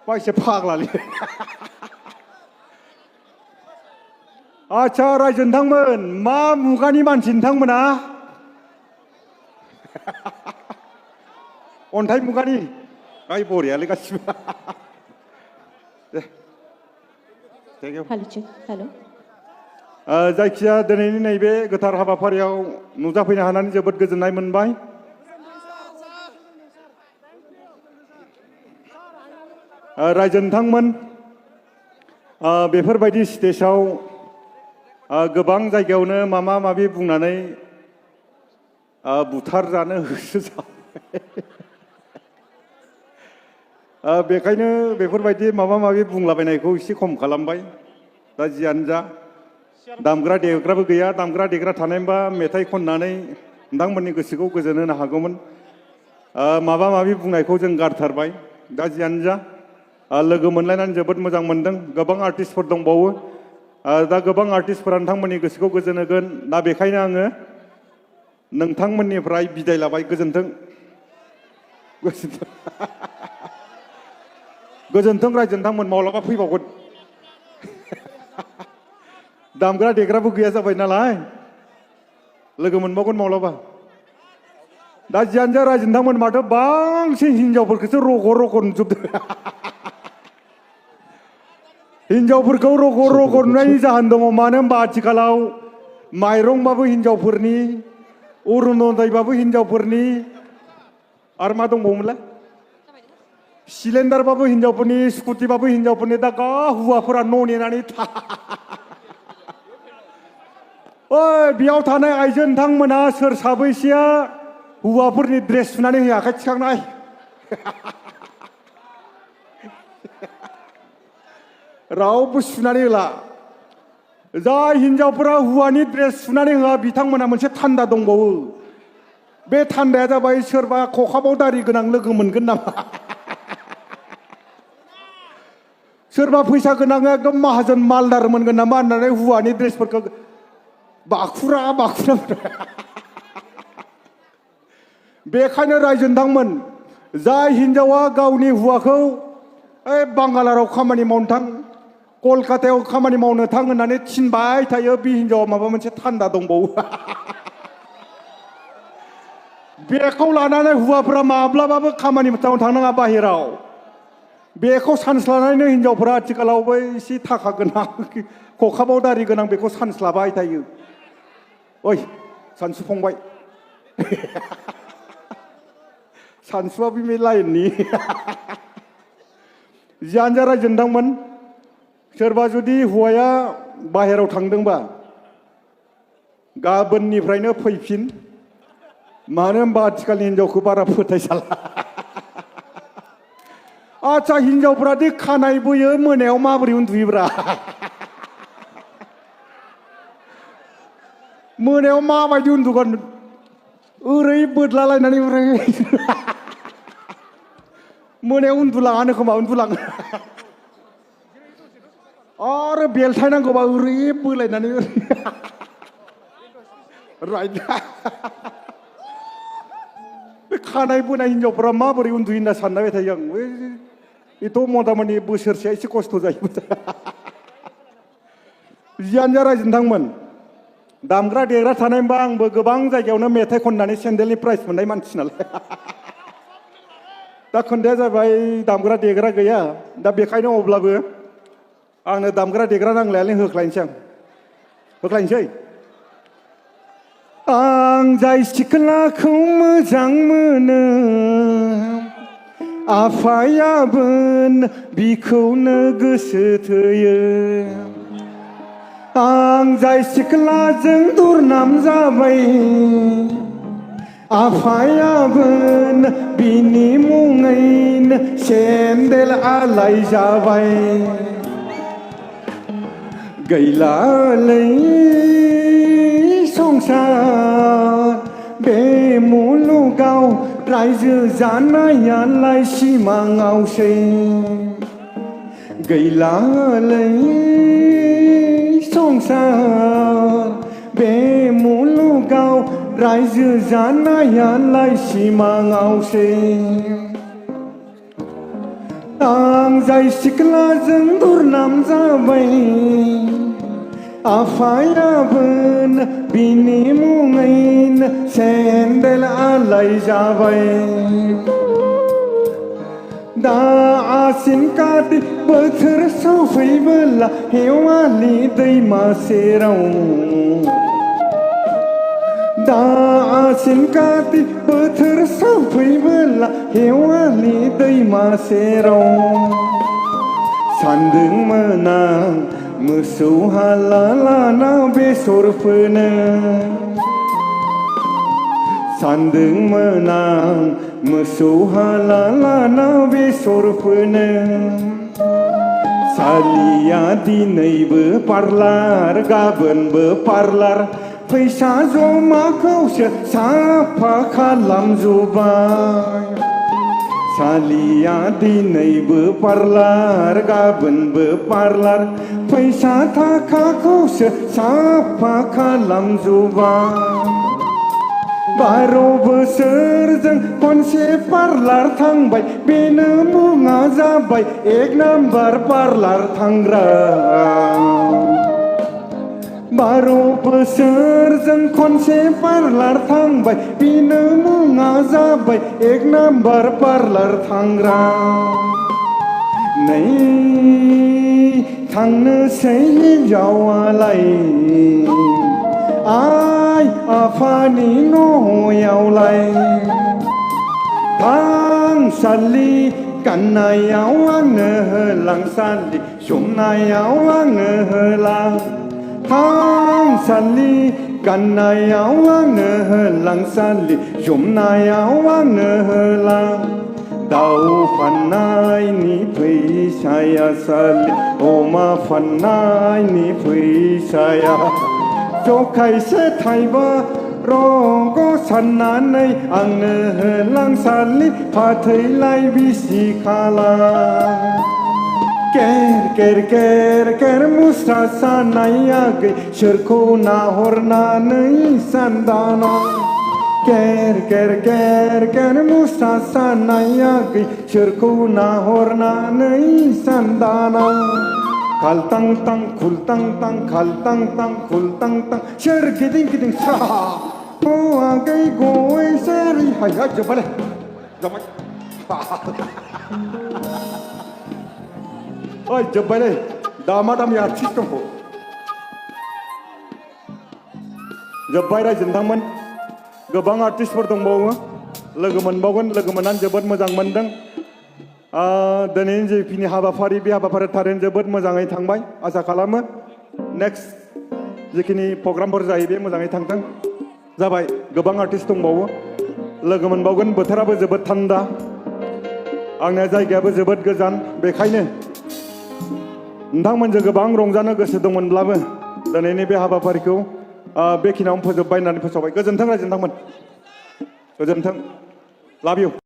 बा एसे फाग्लालै आच्छा रायजो नोंथांमोन मा मुगानि मानसि नोंथांमोना अन्थाइ मुगानि गाय बरियालै गासिबो दे हेलो जायखिया दिनैनि नैबे गोथार हाबाफारियाव नुजाफैनो हानानै जोबोद गोजोननाय मोनबाय रायजो नोंथांमोन बेफोरबायदि स्टेजाव गोबां जायगायावनो माबा माबि बुंनानै बुथारजानो होसो जाबाय बेखायनो बेफोरबायदि माबा माबि बुंलाबायनायखौ एसे खम खालामबाय दा जियानो जा दामग्रा देग्राबो गैया दामग्रा देग्रा थानायमोनबा मेथाइ खननानै नोंथांमोननि गोसोखौ गोजोन होनो हागौमोन माबा माबि बुंनायखौ जों गारथारबाय दा जियानो जा लोगो मोनलायनानै जोबोद मोजां मोनदों गोबां आर्टिस्टफोर दंबावो दा गोबां आर्टिस्टफोरा नोंथांमोननि गोसोखौ गोजोन होगोन दा बेखायनो आङो नोंथांमोननिफ्राय बिदाय लाबाय गोजोन्थों गोजोन्थों रायजो नोंथांमोन माब्लाबा फैबावगोन दामग्रा देग्राबो गैया जाबाय नालाय लोगो मोनबावगोन माब्लाबा दा जियानो जा रायजो नोंथांमोन माथो बांसिन हिनजावफोरखौसो रग' नुजोबदों हिनजावफोरखौ रग' नुनायनि जाहोन दङ मानो होनबा आथिखालाव माइरंबाबो हिनजावफोरनि अरुण'दयबाबो हिनजावफोरनि आरो मा दंबावोमोनलाय सिलिन्डारबाबो हिनजावफोरनि स्कुटिबाबो हिनजावफोरनि दा हौवाफोरा न' नेनानै ओइ बेयाव थानाय आइजो नोंथांमोना सोर साबैसेया हौवाफोरनि ड्रेस सुनानै होयो आखाइ थिखांनाय रावबो सुनानै होला जाय हिनजावफोरा हौवानि ड्रेस सुनानै होआ बिथांमोना मोनसे थान्दा दंबावो बे थान्दाया जाबाय सोरबा खखाबाव दारि गोनां लोगो मोनगोन नामा सोरबा फैसा गोनां एकदम माहाजोन मालदार मोनगोन नामा होननानै हौवानि ड्रेसफोरखौ बाखुरा बेखायनो रायजो नोंथांमोन जाय हिनजावा गावनि हौवाखौ बांगालाराव खामानि मावनो थां कलकातायाव खामानि मावनो थां होननानै थिनबाय थायो बे हिनजावा माबा मोनसे थान्दा दंबावो बेखौ लानानै हौवाफोरा माब्लाबाबो खामानि मावनो थांनाङा बाहेराव बेखौ सानस्लानानैनो हिनजावफोरा आथिखालाव बै एसे थाखा गोनां खखाबाव दारि गोनां बेखौ सानस्लाबाय थायो ओइ सानसु फंबाय सानसुआ बे लाइननि जियानो जा रायजो नोंथांमोन सोरबा जुदि हौवाया बाहेराव थांदोंबा गाबोननिफ्रायनो फैफिन मानो होनबा आथिखालनि हिनजावखौ बारा फोथायजाला आच्छा हिनजावफ्रा दि खानाय बोयो मोनायाव माबोरै उन्दुयोब्रा मोनायाव माबायदि उन्दुगोन ओरै बोदलालायनानै ओरै मोनायाव उन्दुलाङानो खोमा उन्दुलाङो आरो बेलथाय नांगौबा ओरै बोलायनानै राइट बे खानाय बोनाय हिनजावफोरा माबोरै उन्दुयो होनना सानबाय थायो आं बेथ' मथा मथि बोसोरसेया एसे खस्थ' जायो जियानो जा रायजो नोंथांमोन दामग्रा देग्रा थानायमोनबा आंबो गोबां जायगायावनो मेथाइ खननानै सेन्देलनि प्राइज मोननाय मानसि नालाय दा खोन्थाया जाबाय दामग्रा देग्रा गैया दा बेखायनो अब्लाबो आंनो दामग्रा देग्रा नांलायालै होख्लायनोसै आं जाय सिख्लाखौ मोजां मोनो आफायाबो बिखौनो गोसो थोयो आं जाय सिख्लाजों दुरनाम जाबाय आफायाबो बिनि मुङैनो सेन्देल आलाय जाबाय गैलालै संसार बे मुलुगाव रायजो जानायालाय सिमाङावसै गैलालै संसार बे मुलुगाव रायजो जानायालाय सिमाङावसै आं जाय सिख्लाजों दुरनाम जाबाय आफायाबो बिनि मुङैनो सेन्देल आलाय जाबाय दा आसिन काति बोथोर सफैबोला हेवालि दैमा सेराव दा आसिन काति बोथोर सफैबोला हेवालि दैमा सेराव सान्दोंमोन आं मोसौ हाला लाना बेसर फोनो सान्दोंमोन आं मोसौ हाला लाना बेसर फोनो सालिया दिनैबो पार्लार गाबोनबो पार्लार फैसा जमाखौसो साफा खालामजोब्बाय सालिया दिनैबो पार्लार गाबोनबो पार्लार फैसा थाखाखौसो साफा खालामजोब्बाय 12 बोसोरजों खनसे पार्लार थांबाय बेनो मुङा जाबाय 1 नाम्बार पार्लार थांग्रा 12 बोसोरजों खनसे पार्लार थांबाय बेनो मुङा जाबाय 1 नाम्बार पार्लार थांग्रा नै थांनोसै हिन्जावालाय आइ आफानि न'यावलाय थांसालि गाननायाव आंनो होलांसालि जोमनायाव आंनो होलां थांसालि गाननायाव आंनो होलांसालि जोमनायाव आंनो होलां दाउ फाननायनि फैसाया सालि अमा फाननायनि फैसाया जखायसे थाइबा रग साननानै आंनो होलांसालि फाथैलाय बिसि खालाम केर केर केर केर मुस्रा सानाया गै सोरखौ नाहरनानै सानदाना केर केर केर केर मुस्रा सानाया गै सोरखौ नाहरनानै सानदाना खालतां तां खुलतां तां खालतां तां खुलतां तां सोर गिदिं गिदिं सा ओ आगै गय सेरि हाय हाय जोब्बायलै जोब्बाय ओइ जोब्बायलै दामा दामि आर्टिस्ट दंख' जोब्बाय रायजो नोंथांमोन गोबां आर्टिस्टफोर दंबावो लोगो मोनबावगोन लोगो मोननानै जोबोद मोजां मोनदों दिनैनि जेखिनि हाबाफारि बे हाबाफारिया थारैनो जोबोद मोजाङै थांबाय आसा खालामो नेक्स्ट जिखिनि प्रग्रामफोर जायो बे मोजाङै थांथों जाबाय गोबां आर्टिस्ट दंबावो लोगो मोनबावगोन बोथोराबो जोबोद थान्दा आंना जायगायाबो जोबोद गोजान बेखायनो नोंथांमोनजों गोबां रंजानो गोसो दंमोनब्लाबो दिनैनि बे हाबाफारिखौ बेखिनियावनो फोजोबबाय होननानै फोसावबाय गोजोन्थों रायजो नोंथांमोन गोजोन्थों लाभ इउ